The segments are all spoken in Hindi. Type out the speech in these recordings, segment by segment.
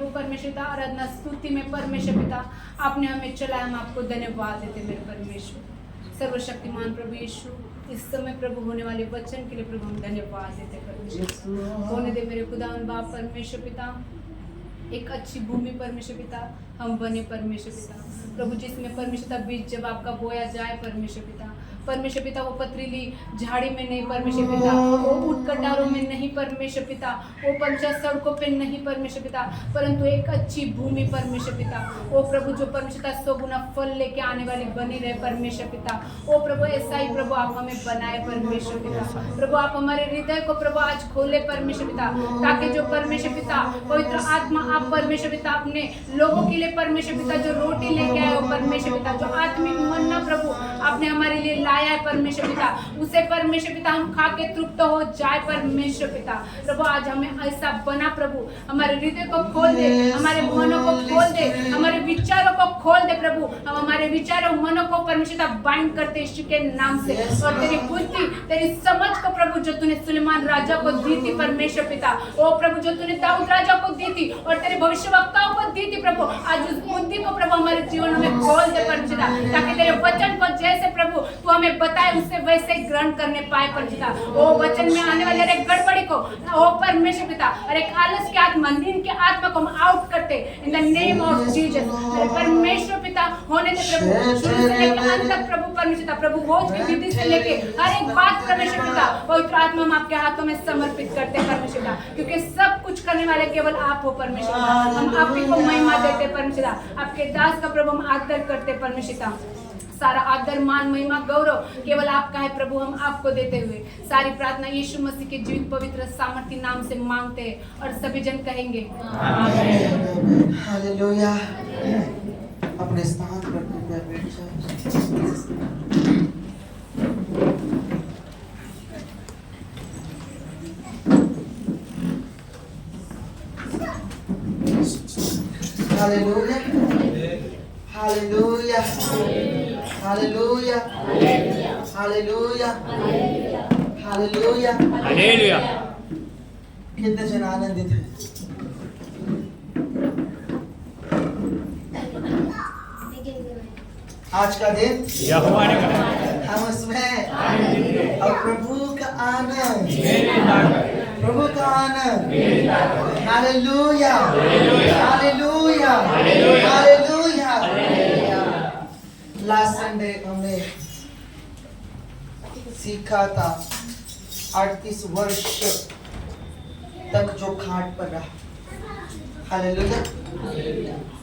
प्रभु परमेश्वर पिता, आराधना स्तुति में परमेश्वर पिता आपने हमें चलाया, हम आपको धन्यवाद देते मेरे परमेश्वर। सर्वशक्तिमान प्रभु यीशु, इस समय प्रभु होने वाले वचन के लिए प्रभु हम धन्यवाद देते परमेश्वर। होने दे मेरे खुदावन बाप परमेश्वर पिता, एक अच्छी भूमि परमेश्वर पिता हम बने परमेश्वर पिता प्रभु, जिसमें परमेश्वर पिता बीज जब आपका बोया जाए परमेश्वर पिता, परमेश्वर पिता वो पथरीली झाड़ी में नहीं परमेश्वर पिता, वो ऊंट कटारों में नहीं परमेश्वर पिता, वो पंचा सड़कों पे नहीं परमेश्वर पिता, परंतु एक अच्छी भूमि परमेश्वर पिता, वो प्रभु जो परमेश्वर पिता 100 गुना फल लेके आने वाली बनी रहे परमेश्वर पिता। ओ प्रभु ऐसा ही प्रभु आप हमें बनाए परमेश्वर पिता, प्रभु आप हमारे हृदय को प्रभु आज खोले परमेश्वर पिता, ताकि जो परमेश्वर पिता पवित्र आत्मा आप परमेश्वर पिता अपने लोगों के लिए परमेश्वर पिता जो रोटी लेके आए हो परमेश्वर पिता, जो आत्मिक मन्ना प्रभु आपने हमारे लिए लाया है परमेश्वर पिता, उसे परमेश्वर पिता हम खा के तृप्त हो जाए परमेश्वर पिता। प्रभु आज हमें ऐसा बना प्रभु, हमारे हृदय को खोल दे, हमारे मनों को खोल दे, हमारे विचारों को खोल दे प्रभु, हम हमारे विचारों मनों को परमेश्वर पिता बाइंड करते यीशु के नाम से, और तेरी बुद्धि तेरी समझ को प्रभु जो तूने सुलेमान राजा को दी थी परमेश्वर पिता, ओ प्रभु जो तूने दाऊद राजा को दी थी और तेरे भविष्यवक्ताओं को दी थी प्रभु, आज उस बुद्धि को प्रभु हमारे जीवन में खोल दे परमेश्वर, ताकि तेरे वचन को जैसे प्रभु तू हमें बताए उससे वैसे ग्रहण करने पाए परमेश्वर। ओ वचन में आने वाले हर एक गड़बड़ी को ओ परमेश्वर पिता, हर एक आलस की आत्मा, नींद की आत्मा को हम आउट करते in the name of Jesus परमेश्वर पिता। होने दे प्रभु शुरू से लेकर अंत तक प्रभु परमेश्वर प्रभु भोज की विधि से लेके हर एक बात परमेश्वर पिता पवित्र आत्मा हम आपके हाथों में समर्पित करते हैं परमेश्वर पिता, क्योंकि सब कुछ करने वाले केवल आप हो परमेश्वर पिता। हम आप ही को महिमा देते परमेश्वर, आपके दास का प्रभु हम आदर करते परमेश्वर पिता। सारा आदर मान महिमा गौरव केवल आपका है प्रभु, हम आपको देते हुए सारी प्रार्थना यीशु मसीह के जीवित पवित्र सामर्थ्य नाम से मांगते हैं और सभी जन कहेंगे हालेलुया। अपने स्थान पर कृपया बैठ जाओ। Hallelujah hallelujah hallelujah hallelujah hallelujah hallelujah. कितने जन आनंदित हैं? आज का दिन यहोवा ने बनाया, हम उसमें और प्रभु का आनंद, प्रभु का आनंद। Hallelujah hallelujah hallelujah. Last Sunday हमने सीखा था 38 वर्ष तक जो खाट पर रहा, हालेलुया,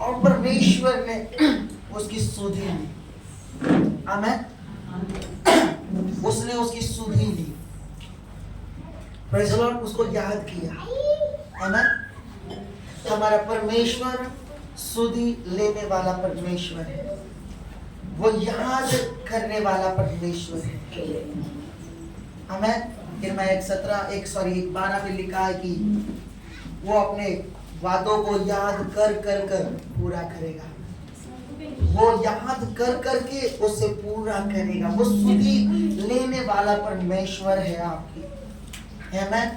और परमेश्वर ने उसकी सुधि ली, आमेन, उसने उसकी सुधि ली, प्रेज़ द लॉर्ड, उसको याद किया, आमेन। हमारा परमेश्वर सुधि लेने वाला परमेश्वर है, वो याद करने वाला परमेश्वर है, आमेन। यिर्मयाह 12 में लिखा है कि वो अपने वादों को याद कर कर कर पूरा करेगा, वो याद कर कर के उसे पूरा करेगा। वो सुधि लेने वाला परमेश्वर है आपकी, आमेन।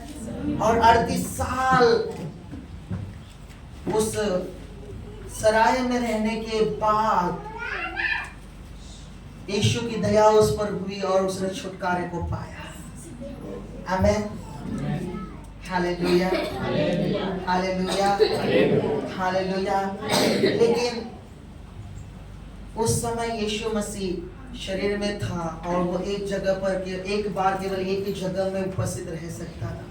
और 38 साल उस सराय में रहने के बाद यीशु की दया उस पर हुई और उसने छुटकारे को पाया, आमेन। Hallelujah hallelujah hallelujah. लेकिन उस समय यीशु मसीह शरीर में था और वो एक जगह पर एक बार केवल एक ही जगह में उपस्थित रह सकता था।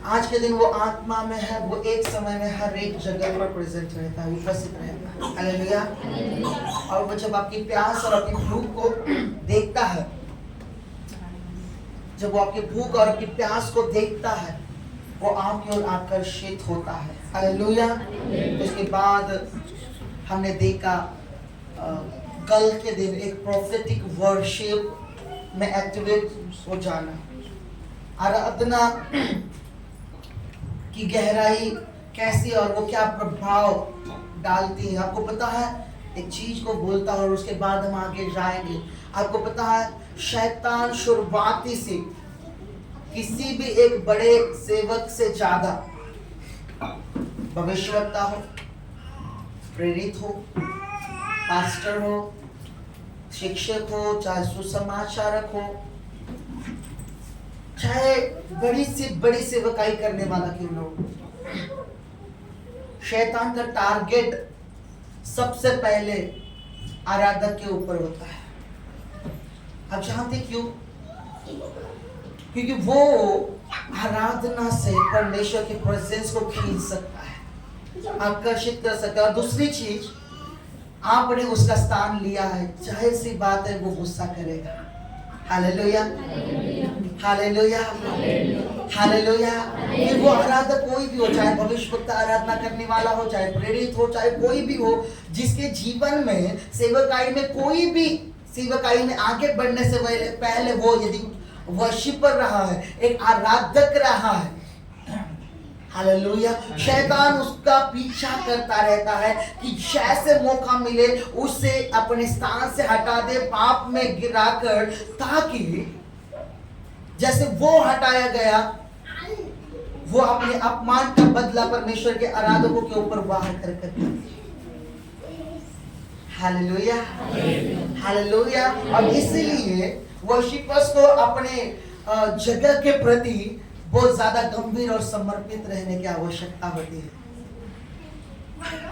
आज के दिन वो आत्मा में है, वो एक समय में हर एक जगह पर प्रेजेंट रहता है, उपस्थित रहता है, हालेलुया। और वो जब आपकी प्यास और आपकी भूख को देखता है, जब वो आपकी भूख और आपकी प्यास को देखता है, वो आपकी ओर आकर्षित होता है, हालेलुया। उसके बाद हमने देखा कल के दिन एक प्रोफेटिक वर्शिप में एक्टिवेट हो जाना, आराधना की गहराई कैसी और वो क्या प्रभाव डालती है। आपको पता है, एक चीज को बोलता है और उसके बाद हम आगे जाएंगे। आपको पता है, शैतान शुरुआती से किसी भी एक बड़े सेवक से ज्यादा भविष्यवक्ता हो, प्रेरित हो, पास्टर हो, शिक्षक हो, चाहे सुसमाचारक हो, चाहे बड़ी से बड़ी सेवकाई करने वाला क्यों न हो, शैतान का टारगेट सबसे पहले आराधक के ऊपर होता है। आप जानते क्यों? क्योंकि वो आराधना से परमेश्वर की प्रेजेंस को खींच सकता है, आकर्षित कर सकता है। और दूसरी चीज, आपने उसका स्थान लिया है, जाहिर सी बात है वो गुस्सा करेगा। Hallelujah, hallelujah, hallelujah. फिर वो आराधक कोई भी हो, चाहे भविष्यवक्ता आराधना करने वाला हो, चाहे प्रेरित हो, चाहे कोई भी हो, जिसके जीवन में सेवकाई में कोई भी सेवकाई में आगे बढ़ने से पहले वो यदि वर्शिपर रहा है, एक आराधक रहा है, हालेलुया, शैतान उसका पीछा करता रहता है कि जैसे मौका मिले उसे अपने स्थान से हटा दे, पाप में गिराकर, ताकि जैसे वो हटाया गया, वो अपने अपमान का बदला परमेश्वर के आराधकों के ऊपर वार कर हालेलुया, हालेलुया। और इसीलिए वर्शिपर्स को अपने जगह के प्रति बहुत ज्यादा गंभीर और समर्पित रहने की आवश्यकता होती है।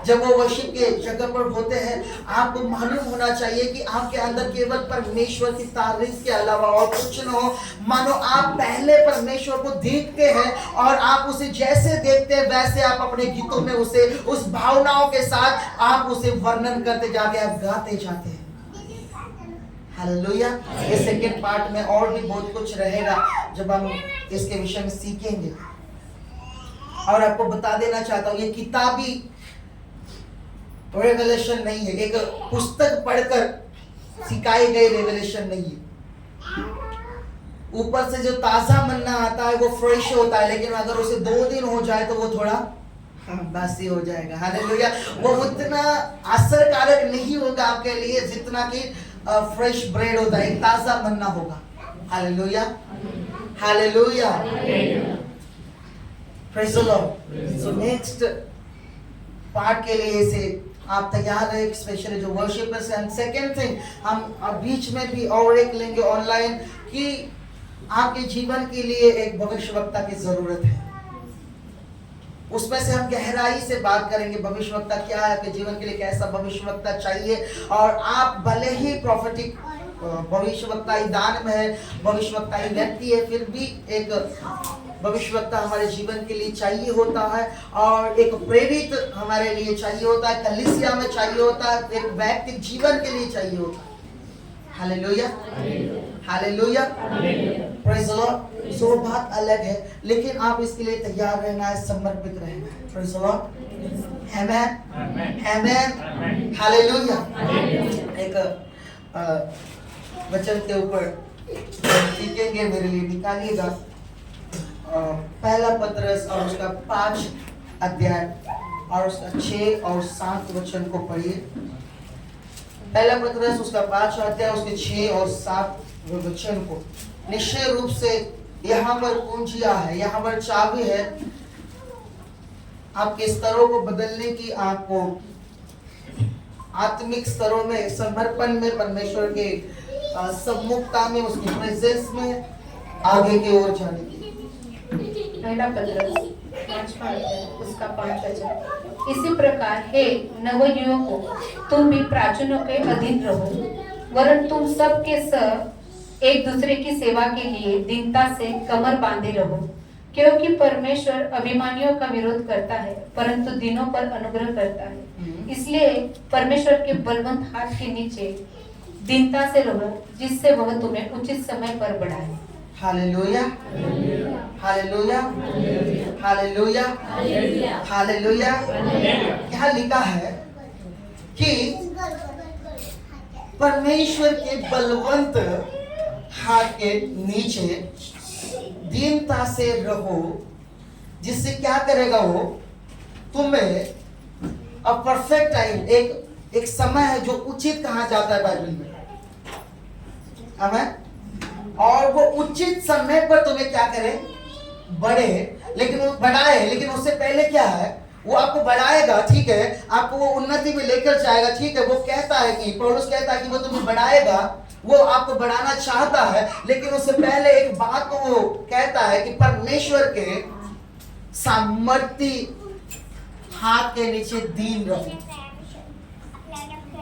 जब वो वर्शिप के जगह पर होते हैं, आपको मालूम होना चाहिए कि आपके अंदर केवल परमेश्वर की तारीफ के अलावा और कुछ न हो। मानो आप पहले परमेश्वर को देखते हैं और आप उसे जैसे देखते हैं वैसे आप अपने गीतों में उसे उस भावनाओं के साथ आप उसे वर्णन करते जाते हैं, आप गाते जाते हैं। हालेलुया। ये सेकंड पार्ट में और भी बहुत कुछ रहेगा जब हम इसके विषय में सीखेंगे। और आपको बता देना चाहता हूँ, ये किताबी रेवलेशन नहीं है, एक पुस्तक पढ़कर सिखाई गई रेवलेशन नहीं है। ऊपर से जो ताजा मन्ना आता है वो फ्रेश होता है, लेकिन अगर उसे 2 दिन हो जाए तो वो थोड़ा बासी हो जाएगा। हालेलुया। वो उतना असरकारक नहीं होगा आपके लिए जितना कि फ्रेश ब्रेड होता है, ताजा मन्ना होगा। Hallelujah, hallelujah, praise the lord. So next part के लिए इसे आप तैयार रहे, स्पेशली जो वर्शिपर्स हैं। सेकंड थिंग, हम बीच में भी और एक लेंगे ऑनलाइन कि आपके जीवन के लिए एक भविष्यवक्ता की जरूरत है। उसमें से हम गहराई से बात करेंगे भविष्यवक्ता क्या है, आपके जीवन के लिए कैसा भविष्यवक्ता चाहिए। और आप भले ही प्रॉफिटिक भविष्यवक्ताई दान में है, भविष्यवक्ताई व्यक्ति है, फिर भी एक भविष्यवक्ता हमारे जीवन के लिए चाहिए होता है, और एक प्रेरित हमारे लिए चाहिए होता है, कलीसिया में चाहिए होता है, एक वैयक्तिक जीवन के लिए चाहिए होता है। Hallelujah, hallelujah, praise the lord. So बात अलग है, लेकिन आप इसके लिए तैयार रहना है, समर्पित रहना है। Praise the Lord, amen, amen, hallelujah. एक वचन के ऊपर सीखेंगे, मेरे लिए निकालिएगा पहला पतरस और उसका 5 अध्याय और उसका 6 और 7 वचन को पढ़िए। पहला पतरस उसका 5 अध्याय उसके 6 और 7 वचन को। निश्चय रूप से यहाँ पर कुंजिया है, यहाँ पर चाबी है आपके स्तरों को बदलने की, आपको आत्मिक स्तरों में समर्पण में, परमेश्वर के सम्मुखता में, उसकी प्रेजेंस में आगे की ओर जाने की। पहला पतरस 5 उसका 5 वचन। इसी प्रकार हे नवयुवकों, तुम भी प्राचीनों के अधीन रहो, वरन तुम सब के सब एक दूसरे की सेवा के लिए दीनता से कमर बांधे रहो, क्योंकि परमेश्वर अभिमानियों का विरोध करता है परंतु दीनों पर अनुग्रह करता है। इसलिए परमेश्वर के बलवंत हाथ के नीचे दीनता से रहो, जिससे वह तुम्हें उचित समय पर बढ़ाए। Hallelujah, hallelujah, hallelujah, hallelujah. यहाँ लिखा है कि परमेश्वर के बलवंत हाथ के नीचे दीनता से रहो, जिससे क्या करेगा वो तुम्हें परफेक्ट टाइम, एक समय है जो उचित कहा जाता है बाइबल में, आमेन। और वो उचित समय पर तुम्हें क्या करे, बढ़े, लेकिन वो बढ़ाए, लेकिन उससे पहले क्या है, वो आपको बढ़ाएगा, ठीक है, आपको वो उन्नति में लेकर जाएगा, ठीक है। वो कहता है कि पौलुस कहता है कि वो तुम्हें बढ़ाएगा, वो आपको बढ़ाना चाहता है, लेकिन उससे पहले एक बात को वो कहता है कि परमेश्वर के सामर्थ्य हाथ के नीचे दीन रहो।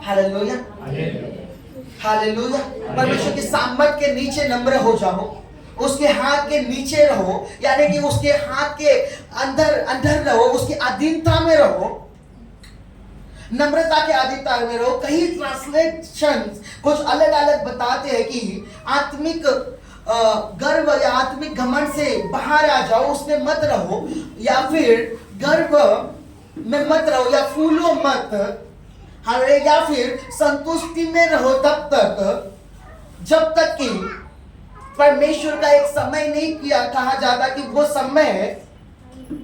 Hallelujah, hallelujah. परमेश्वर के सामर्थ्य के नीचे नम्र हो जाओ, उसके हाथ के नीचे रहो, यानी कि उसके हाथ के अंदर रहो, उसकी अधीनता में रहो, नम्रता के अधीनता में रहो। कई ट्रांसलेशन कुछ अलग अलग बताते हैं कि आत्मिक गर्व या आत्मिक घमंड से बाहर आ जाओ, उसमें मत रहो, या फिर गर्व में मत रहो, या फूलो मत, या फिर संतुष्टि में रहो तब तक जब तक कि परमेश्वर का एक समय नहीं किया कहा जाता कि वो समय है।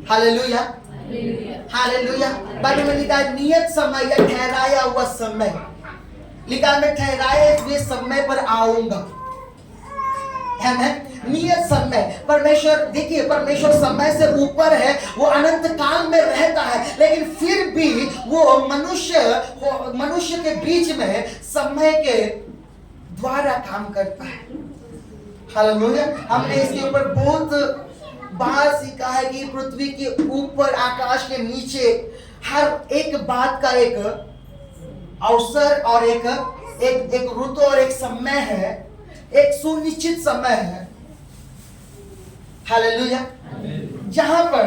Hallelujah, hallelujah. बाइबल में लिखा है नियत समय या ठहराया हुआ समय, लिखा है मैं ठहराए हुए समय पर आऊंगा, है ना, नियत समय। परमेश्वर, देखिए, परमेश्वर समय से ऊपर है, वो अनंत काल में रहता है, लेकिन फिर भी वो मनुष्य के बीच में समय के द्वारा काम करता है। हालेलुया। हमने इसके ऊपर बहुत बार सीखा है कि पृथ्वी के ऊपर, आकाश के नीचे हर एक बात का एक अवसर और एक ऋतु और एक समय है, एक सुनिश्चित समय है। हालेलुया। जहां पर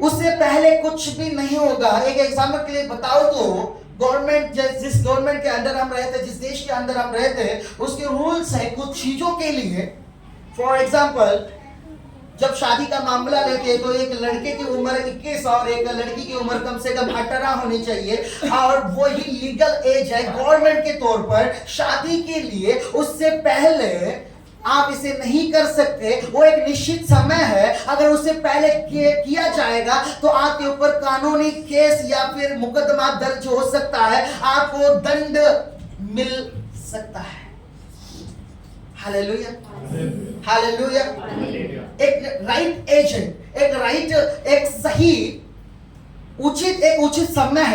उससे पहले कुछ भी नहीं होगा। एक एग्जाम्पल के लिए बताओ तो गवर्नमेंट, जिस गवर्नमेंट के अंदर हम रहते, जिस देश के अंदर हम रहते हैं, उसके रूल्स है कुछ चीजों के लिए। फॉर एग्जाम्पल, जब शादी का मामला लेते हैं तो एक लड़के की उम्र 21 और एक लड़की की उम्र कम से कम 18 होनी चाहिए, और वो ही लीगल एज है गवर्नमेंट के तौर पर शादी के लिए। उससे पहले आप इसे नहीं कर सकते, वो एक निश्चित समय है। अगर उससे पहले किया जाएगा तो आपके ऊपर कानूनी केस या फिर मुकदमा दर्ज हो सकता है, आपको दंड मिल सकता है। Hallelujah, hallelujah. एक राइट एजेंट, एक सही उचित समय है।